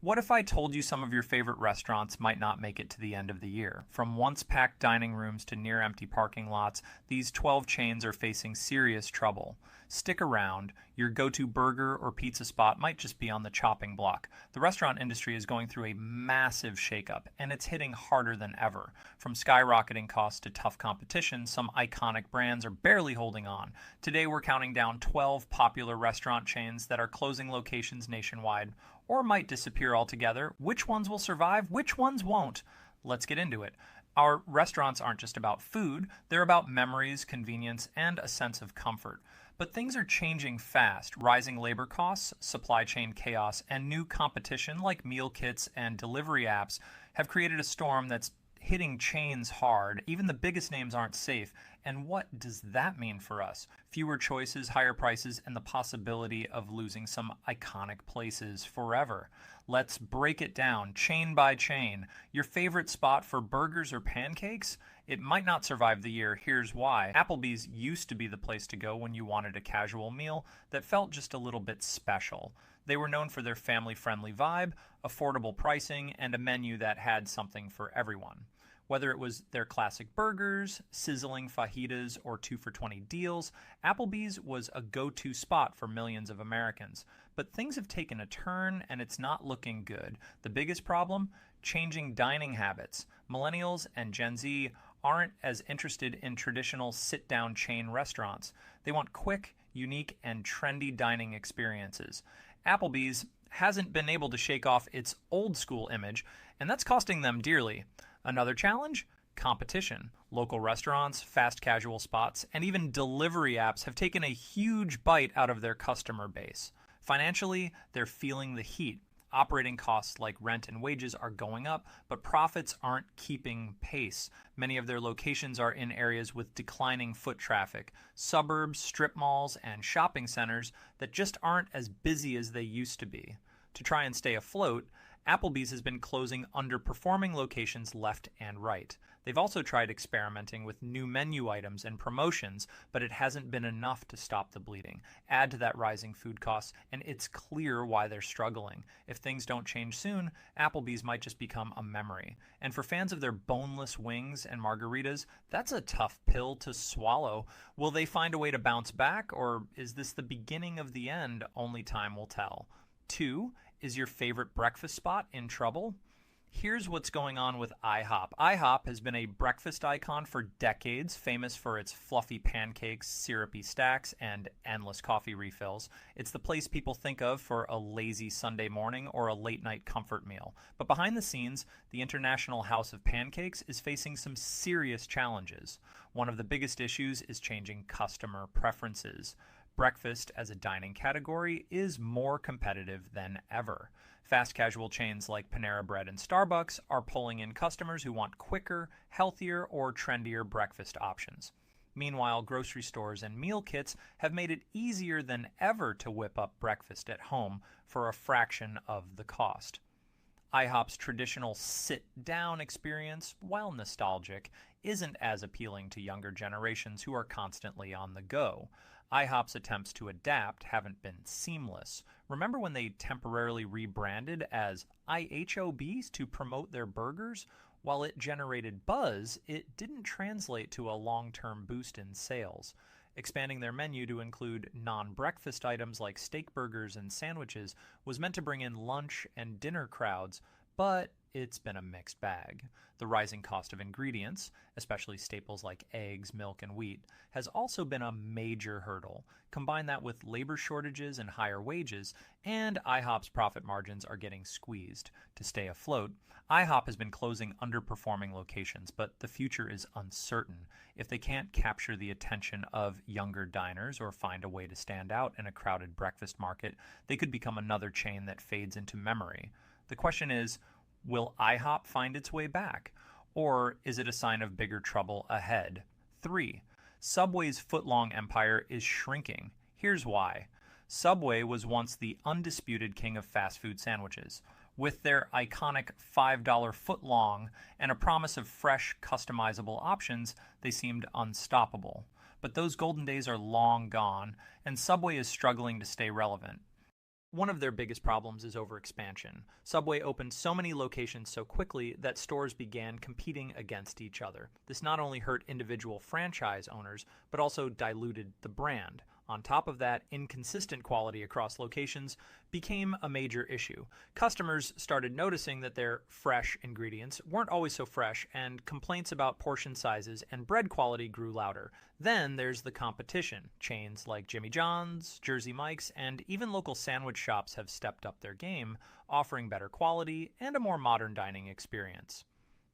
What if I told you some of your favorite restaurants might not make it to the end of the year? From once packed dining rooms to near empty parking lots, these 12 chains are facing serious trouble. Stick around. Your go to burger or pizza spot might just be on the chopping block. The restaurant industry is going through a massive shakeup, and it's hitting harder than ever. From skyrocketing costs to tough competition, some iconic brands are barely holding on. Today, we're counting down 12 popular restaurant chains that are closing locations nationwide or might disappear altogether. Which ones will survive? Which ones won't? Let's get into it. Our restaurants aren't just about food, they're about memories, convenience, and a sense of comfort. But things are changing fast. Rising labor costs, supply chain chaos, and new competition like meal kits and delivery apps have created a storm that's hitting chains hard. Even the biggest names aren't safe. And what does that mean for us? Fewer choices, higher prices, and the possibility of losing some iconic places forever. Let's break it down chain by chain. Your favorite spot for burgers or pancakes? It might not survive the year. Here's why. Applebee's used to be the place to go when you wanted a casual meal that felt just a little bit special. They were known for their family-friendly vibe, affordable pricing, and a menu that had something for everyone. Whether it was their classic burgers, sizzling fajitas, or 2 for $20 deals, Applebee's was a go-to spot for millions of Americans. But things have taken a turn, and it's not looking good. The biggest problem? Changing dining habits. Millennials and Gen Z aren't as interested in traditional sit-down chain restaurants. They want quick, unique, and trendy dining experiences. Applebee's hasn't been able to shake off its old school image, and that's costing them dearly. Another challenge? Competition. Local restaurants, fast casual spots, and even delivery apps have taken a huge bite out of their customer base. Financially, they're feeling the heat. Operating costs like rent and wages are going up, but profits aren't keeping pace. Many of their locations are in areas with declining foot traffic, suburbs, strip malls, and shopping centers that just aren't as busy as they used to be. To try and stay afloat, Applebee's has been closing underperforming locations left and right. They've also tried experimenting with new menu items and promotions, but it hasn't been enough to stop the bleeding. Add to that rising food costs, and it's clear why they're struggling. If things don't change soon, Applebee's might just become a memory. And for fans of their boneless wings and margaritas, that's a tough pill to swallow. Will they find a way to bounce back, or is this the beginning of the end? Only time will tell. 2. Is your favorite breakfast spot in trouble? Here's what's going on with IHOP. IHOP has been a breakfast icon for decades, famous for its fluffy pancakes, syrupy stacks, and endless coffee refills. It's the place people think of for a lazy Sunday morning or a late night comfort meal. But behind the scenes, the International House of Pancakes is facing some serious challenges. One of the biggest issues is changing customer preferences. Breakfast as a dining category is more competitive than ever. Fast casual chains like Panera Bread and Starbucks are pulling in customers who want quicker, healthier, or trendier breakfast options. Meanwhile, grocery stores and meal kits have made it easier than ever to whip up breakfast at home for a fraction of the cost. IHOP's traditional sit-down experience, while nostalgic, isn't as appealing to younger generations who are constantly on the go. IHOP's attempts to adapt haven't been seamless. Remember when they temporarily rebranded as IHOBs to promote their burgers? While it generated buzz, it didn't translate to a long-term boost in sales. Expanding their menu to include non-breakfast items like steak burgers and sandwiches was meant to bring in lunch and dinner crowds, but it's been a mixed bag. The rising cost of ingredients, especially staples like eggs, milk, and wheat, has also been a major hurdle. Combine that with labor shortages and higher wages, and IHOP's profit margins are getting squeezed. To stay afloat, IHOP has been closing underperforming locations, but the future is uncertain. If they can't capture the attention of younger diners or find a way to stand out in a crowded breakfast market, they could become another chain that fades into memory. The question is, will IHOP find its way back? Or is it a sign of bigger trouble ahead? 3. Subway's foot-long empire is shrinking. Here's why. Subway was once the undisputed king of fast food sandwiches. With their iconic $5 foot-long and a promise of fresh, customizable options, they seemed unstoppable. But those golden days are long gone, and Subway is struggling to stay relevant. One of their biggest problems is overexpansion. Subway opened so many locations so quickly that stores began competing against each other. This not only hurt individual franchise owners, but also diluted the brand. On top of that, inconsistent quality across locations became a major issue. Customers started noticing that their fresh ingredients weren't always so fresh, and complaints about portion sizes and bread quality grew louder. Then there's the competition. Chains like Jimmy John's, Jersey Mike's, and even local sandwich shops have stepped up their game, offering better quality and a more modern dining experience.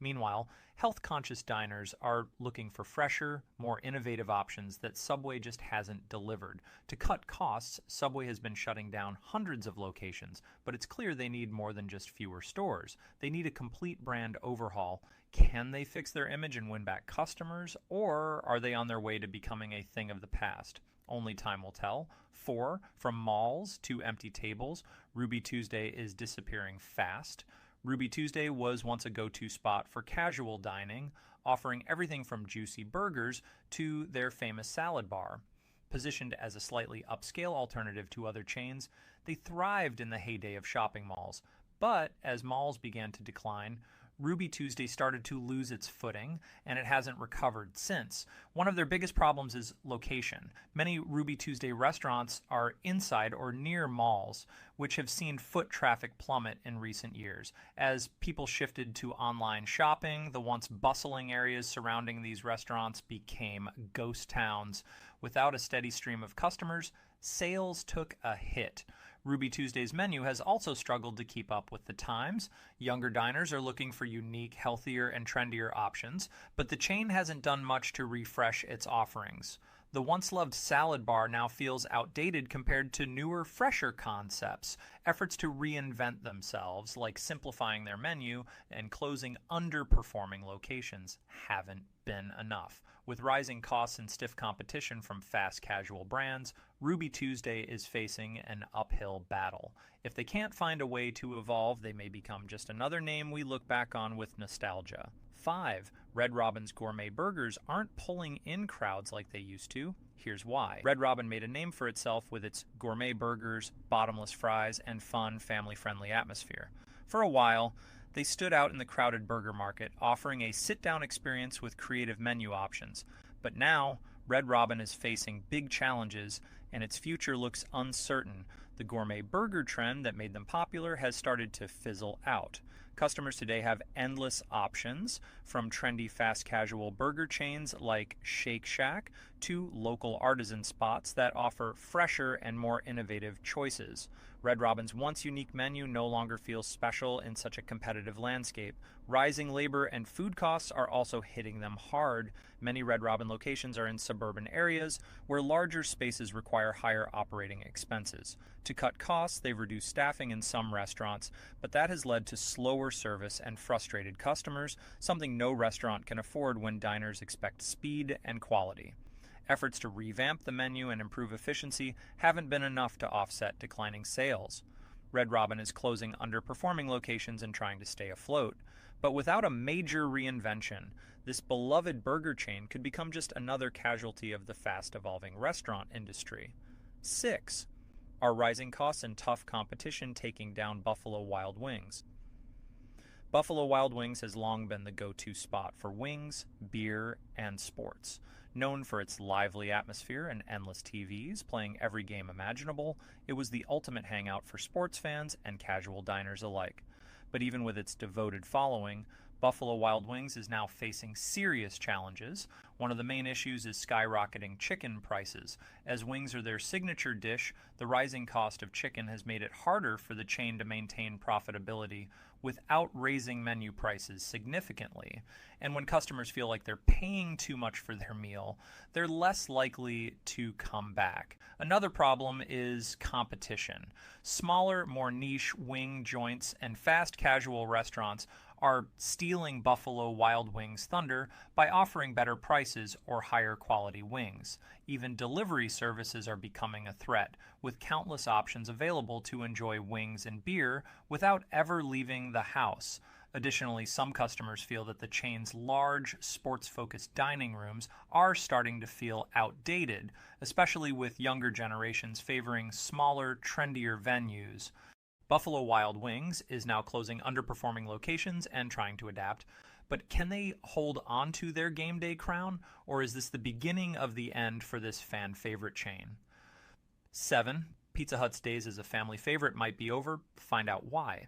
Meanwhile, health-conscious diners are looking for fresher, more innovative options that Subway just hasn't delivered. To cut costs, Subway has been shutting down hundreds of locations, but it's clear they need more than just fewer stores. They need a complete brand overhaul. Can they fix their image and win back customers, or are they on their way to becoming a thing of the past? Only time will tell. 4. From malls to empty tables, Ruby Tuesday is disappearing fast. Ruby Tuesday was once a go-to spot for casual dining, offering everything from juicy burgers to their famous salad bar. Positioned as a slightly upscale alternative to other chains, they thrived in the heyday of shopping malls. But as malls began to decline, Ruby Tuesday started to lose its footing, and it hasn't recovered since. One of their biggest problems is location. Many Ruby Tuesday restaurants are inside or near malls, which have seen foot traffic plummet in recent years. As people shifted to online shopping, the once bustling areas surrounding these restaurants became ghost towns. Without a steady stream of customers, sales took a hit. Ruby Tuesday's menu has also struggled to keep up with the times. Younger diners are looking for unique, healthier, and trendier options, but the chain hasn't done much to refresh its offerings. The once-loved salad bar now feels outdated compared to newer, fresher concepts. Efforts to reinvent themselves, like simplifying their menu and closing underperforming locations, haven't been enough. With rising costs and stiff competition from fast casual brands, Ruby Tuesday is facing an uphill battle. If they can't find a way to evolve, they may become just another name we look back on with nostalgia. 5. Red Robin's gourmet burgers aren't pulling in crowds like they used to. Here's why. Red Robin made a name for itself with its gourmet burgers, bottomless fries, and fun, family-friendly atmosphere. For a while, they stood out in the crowded burger market, offering a sit-down experience with creative menu options. But now, Red Robin is facing big challenges, and its future looks uncertain. The gourmet burger trend that made them popular has started to fizzle out. Customers today have endless options, from trendy fast casual burger chains like Shake Shack to local artisan spots that offer fresher and more innovative choices. Red Robin's once unique menu no longer feels special in such a competitive landscape. Rising labor and food costs are also hitting them hard. Many Red Robin locations are in suburban areas where larger spaces require higher operating expenses. To cut costs, they've reduced staffing in some restaurants, but that has led to slower service and frustrated customers, something no restaurant can afford when diners expect speed and quality. Efforts to revamp the menu and improve efficiency haven't been enough to offset declining sales. Red Robin is closing underperforming locations and trying to stay afloat. But without a major reinvention, this beloved burger chain could become just another casualty of the fast-evolving restaurant industry. 6. Are rising costs and tough competition taking down Buffalo Wild Wings? Buffalo Wild Wings has long been the go-to spot for wings, beer, and sports. Known for its lively atmosphere and endless TVs playing every game imaginable, it was the ultimate hangout for sports fans and casual diners alike. But even with its devoted following, Buffalo Wild Wings is now facing serious challenges. One of the main issues is skyrocketing chicken prices. As wings are their signature dish, the rising cost of chicken has made it harder for the chain to maintain profitability without raising menu prices significantly. And when customers feel like they're paying too much for their meal, they're less likely to come back. Another problem is competition. Smaller, more niche wing joints and fast casual restaurants are stealing Buffalo Wild Wings' thunder by offering better prices or higher quality wings. Even delivery services are becoming a threat, with countless options available to enjoy wings and beer without ever leaving the house. Additionally, some customers feel that the chain's large, sports-focused dining rooms are starting to feel outdated, especially with younger generations favoring smaller, trendier venues. Buffalo Wild Wings is now closing underperforming locations and trying to adapt. But can they hold on to their game day crown, or is this the beginning of the end for this fan favorite chain? 7. Pizza Hut's days as a family favorite might be over. Find out why.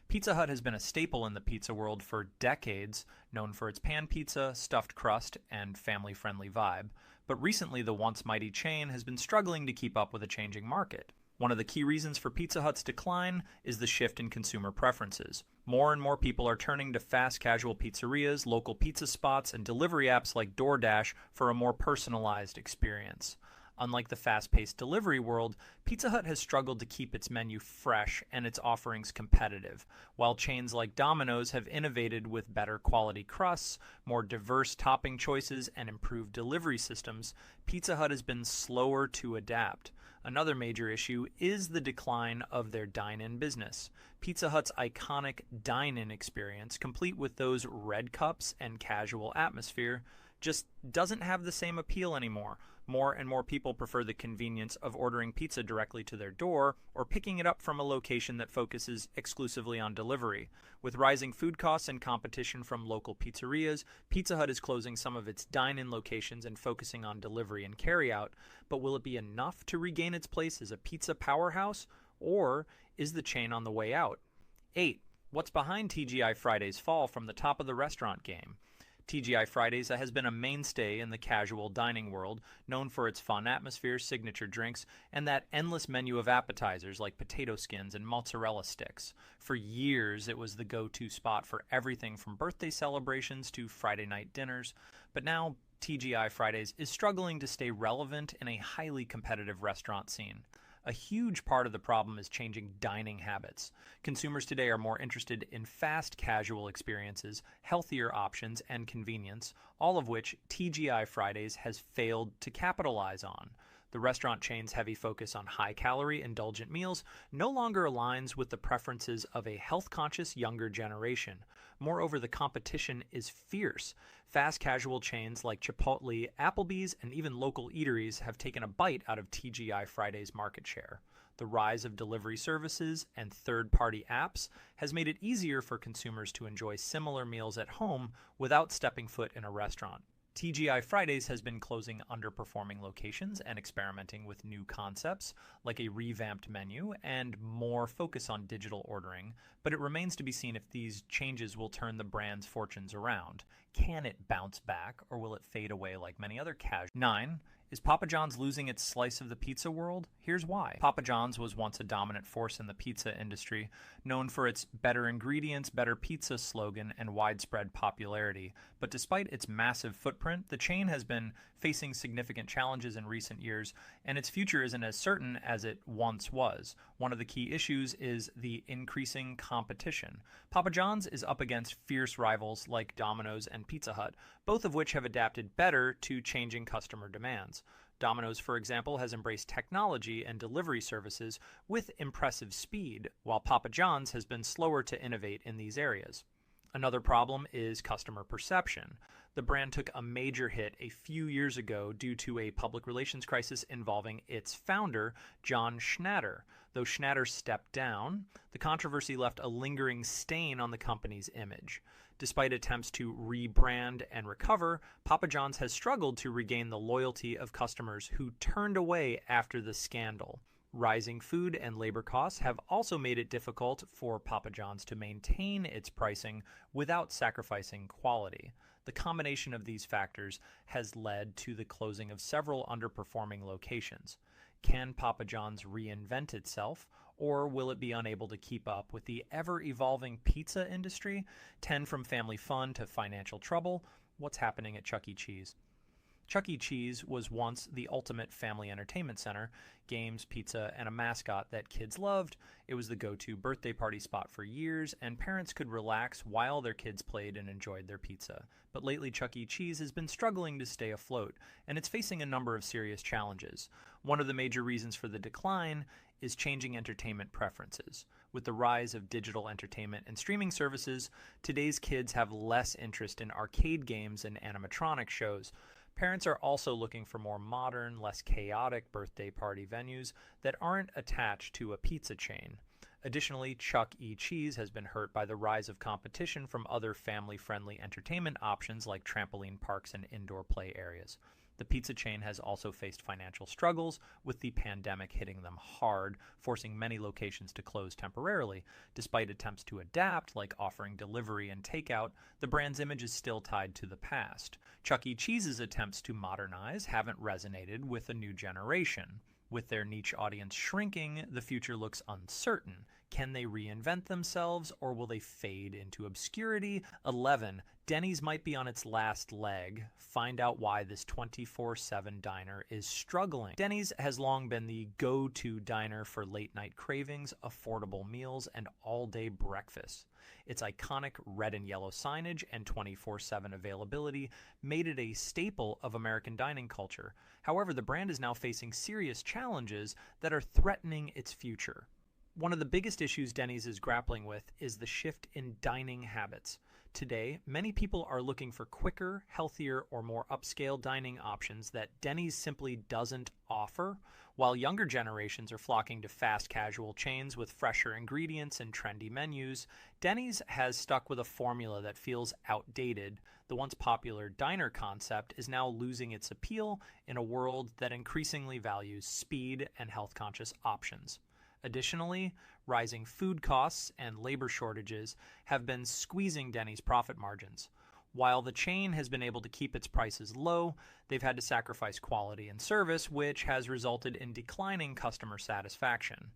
Pizza Hut has been a staple in the pizza world for decades, known for its pan pizza, stuffed crust, and family-friendly vibe. But recently, the once mighty chain has been struggling to keep up with a changing market. One of the key reasons for Pizza Hut's decline is the shift in consumer preferences. More and more people are turning to fast casual pizzerias, local pizza spots, and delivery apps like DoorDash for a more personalized experience. Unlike the fast-paced delivery world, Pizza Hut has struggled to keep its menu fresh and its offerings competitive, while chains like Domino's have innovated with better quality crusts, more diverse topping choices, and improved delivery systems. Pizza Hut has been slower to adapt. Another major issue is the decline of their dine-in business. Pizza Hut's iconic dine-in experience, complete with those red cups and casual atmosphere, just doesn't have the same appeal anymore. More and more people prefer the convenience of ordering pizza directly to their door or picking it up from a location that focuses exclusively on delivery. With rising food costs and competition from local pizzerias, Pizza Hut is closing some of its dine-in locations and focusing on delivery and carryout. But will it be enough to regain its place as a pizza powerhouse, or is the chain on the way out? 8. What's behind TGI Fridays' fall from the top of the restaurant game? TGI Fridays has been a mainstay in the casual dining world, known for its fun atmosphere, signature drinks, and that endless menu of appetizers like potato skins and mozzarella sticks. For years, it was the go-to spot for everything from birthday celebrations to Friday night dinners. But now, TGI Fridays is struggling to stay relevant in a highly competitive restaurant scene. A huge part of the problem is changing dining habits. Consumers today are more interested in fast casual experiences, healthier options, and convenience, all of which TGI Fridays has failed to capitalize on. The restaurant chain's heavy focus on high-calorie, indulgent meals no longer aligns with the preferences of a health-conscious younger generation. Moreover, the competition is fierce. Fast casual chains like Chipotle, Applebee's, and even local eateries have taken a bite out of TGI Fridays' market share. The rise of delivery services and third-party apps has made it easier for consumers to enjoy similar meals at home without stepping foot in a restaurant. TGI Fridays has been closing underperforming locations and experimenting with new concepts, like a revamped menu and more focus on digital ordering, but it remains to be seen if these changes will turn the brand's fortunes around. Can it bounce back, or will it fade away like many other casual? 9. Is Papa John's losing its slice of the pizza world? Here's why. Papa John's was once a dominant force in the pizza industry, known for its better ingredients, better pizza slogan and widespread popularity. But despite its massive footprint, the chain has been facing significant challenges in recent years, and its future isn't as certain as it once was. One of the key issues is the increasing competition. Papa John's is up against fierce rivals like Domino's and Pizza Hut, both of which have adapted better to changing customer demands. Domino's, for example, has embraced technology and delivery services with impressive speed, while Papa John's has been slower to innovate in these areas. Another problem is customer perception. The brand took a major hit a few years ago due to a public relations crisis involving its founder, John Schnatter. Though Schnatter stepped down, the controversy left a lingering stain on the company's image. Despite attempts to rebrand and recover, Papa John's has struggled to regain the loyalty of customers who turned away after the scandal. Rising food and labor costs have also made it difficult for Papa John's to maintain its pricing without sacrificing quality. The combination of these factors has led to the closing of several underperforming locations. Can Papa John's reinvent itself, or will it be unable to keep up with the ever-evolving pizza industry? 10 from family fun to financial trouble. What's happening at Chuck E. Cheese? Chuck E. Cheese was once the ultimate family entertainment center, games, pizza, and a mascot that kids loved. It was the go-to birthday party spot for years, and parents could relax while their kids played and enjoyed their pizza. But lately, Chuck E. Cheese has been struggling to stay afloat, and it's facing a number of serious challenges. One of the major reasons for the decline is changing entertainment preferences. With the rise of digital entertainment and streaming services, today's kids have less interest in arcade games and animatronic shows. Parents are also looking for more modern, less chaotic birthday party venues that aren't attached to a pizza chain. Additionally, Chuck E. Cheese has been hurt by the rise of competition from other family-friendly entertainment options like trampoline parks and indoor play areas. The pizza chain has also faced financial struggles, with the pandemic hitting them hard, forcing many locations to close temporarily. Despite attempts to adapt, like offering delivery and takeout, the brand's image is still tied to the past. Chuck E. Cheese's attempts to modernize haven't resonated with a new generation. With their niche audience shrinking, the future looks uncertain. Can they reinvent themselves, or will they fade into obscurity? 11. Denny's might be on its last leg. Find out why this 24/7 diner is struggling. Denny's has long been the go-to diner for late-night cravings, affordable meals, and all-day breakfast. Its iconic red and yellow signage and 24/7 availability made it a staple of American dining culture. However, the brand is now facing serious challenges that are threatening its future. One of the biggest issues Denny's is grappling with is the shift in dining habits. Today, many people are looking for quicker, healthier, or more upscale dining options that Denny's simply doesn't offer, while younger generations are flocking to fast casual chains with fresher ingredients and trendy menus. Denny's has stuck with a formula that feels outdated. The once popular diner concept is now losing its appeal in a world that increasingly values speed and health-conscious options. Additionally, rising food costs and labor shortages have been squeezing Denny's profit margins. While the chain has been able to keep its prices low, they've had to sacrifice quality and service, which has resulted in declining customer satisfaction.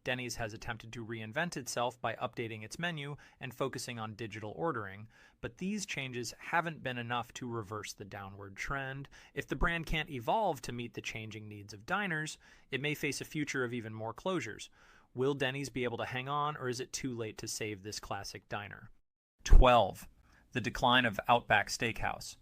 Denny's has attempted to reinvent itself by updating its menu and focusing on digital ordering, but these changes haven't been enough to reverse the downward trend. If the brand can't evolve to meet the changing needs of diners, it may face a future of even more closures. Will Denny's be able to hang on, or is it too late to save this classic diner? 12. The decline of Outback Steakhouse.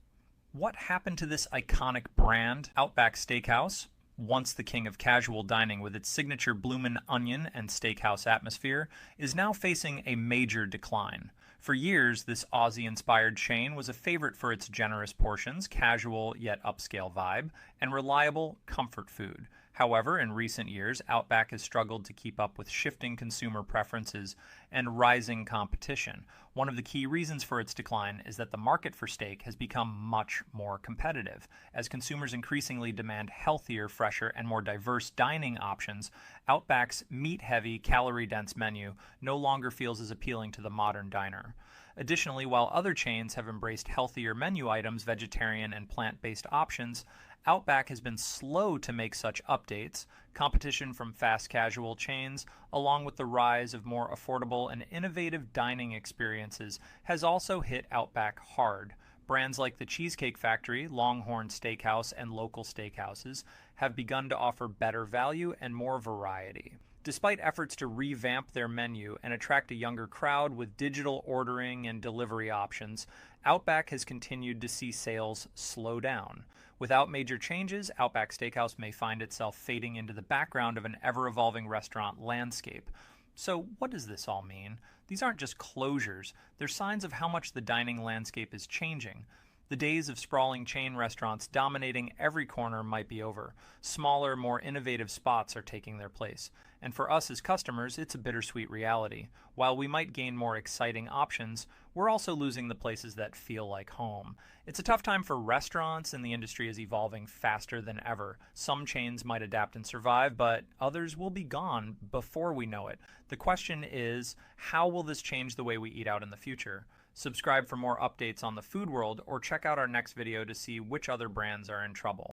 What happened to this iconic brand? Outback Steakhouse, once the king of casual dining with its signature bloomin' onion and steakhouse atmosphere, is now facing a major decline. For years, this Aussie-inspired chain was a favorite for its generous portions, casual yet upscale vibe, and reliable comfort food. However, in recent years, Outback has struggled to keep up with shifting consumer preferences and rising competition. One of the key reasons for its decline is that the market for steak has become much more competitive. As consumers increasingly demand healthier, fresher, and more diverse dining options, Outback's meat-heavy, calorie-dense menu no longer feels as appealing to the modern diner. Additionally, while other chains have embraced healthier menu items, vegetarian and plant-based options, Outback has been slow to make such updates. Competition from fast casual chains, along with the rise of more affordable and innovative dining experiences, has also hit Outback hard. Brands like the Cheesecake Factory, Longhorn Steakhouse, and local steakhouses have begun to offer better value and more variety. Despite efforts to revamp their menu and attract a younger crowd with digital ordering and delivery options, Outback has continued to see sales slow down. Without major changes, Outback Steakhouse may find itself fading into the background of an ever-evolving restaurant landscape. So what does this all mean? These aren't just closures, they're signs of how much the dining landscape is changing. The days of sprawling chain restaurants dominating every corner might be over. Smaller, more innovative spots are taking their place. And for us as customers, it's a bittersweet reality. While we might gain more exciting options, we're also losing the places that feel like home. It's a tough time for restaurants, and the industry is evolving faster than ever. Some chains might adapt and survive, but others will be gone before we know it. The question is, how will this change the way we eat out in the future? Subscribe for more updates on the food world, or check out our next video to see which other brands are in trouble.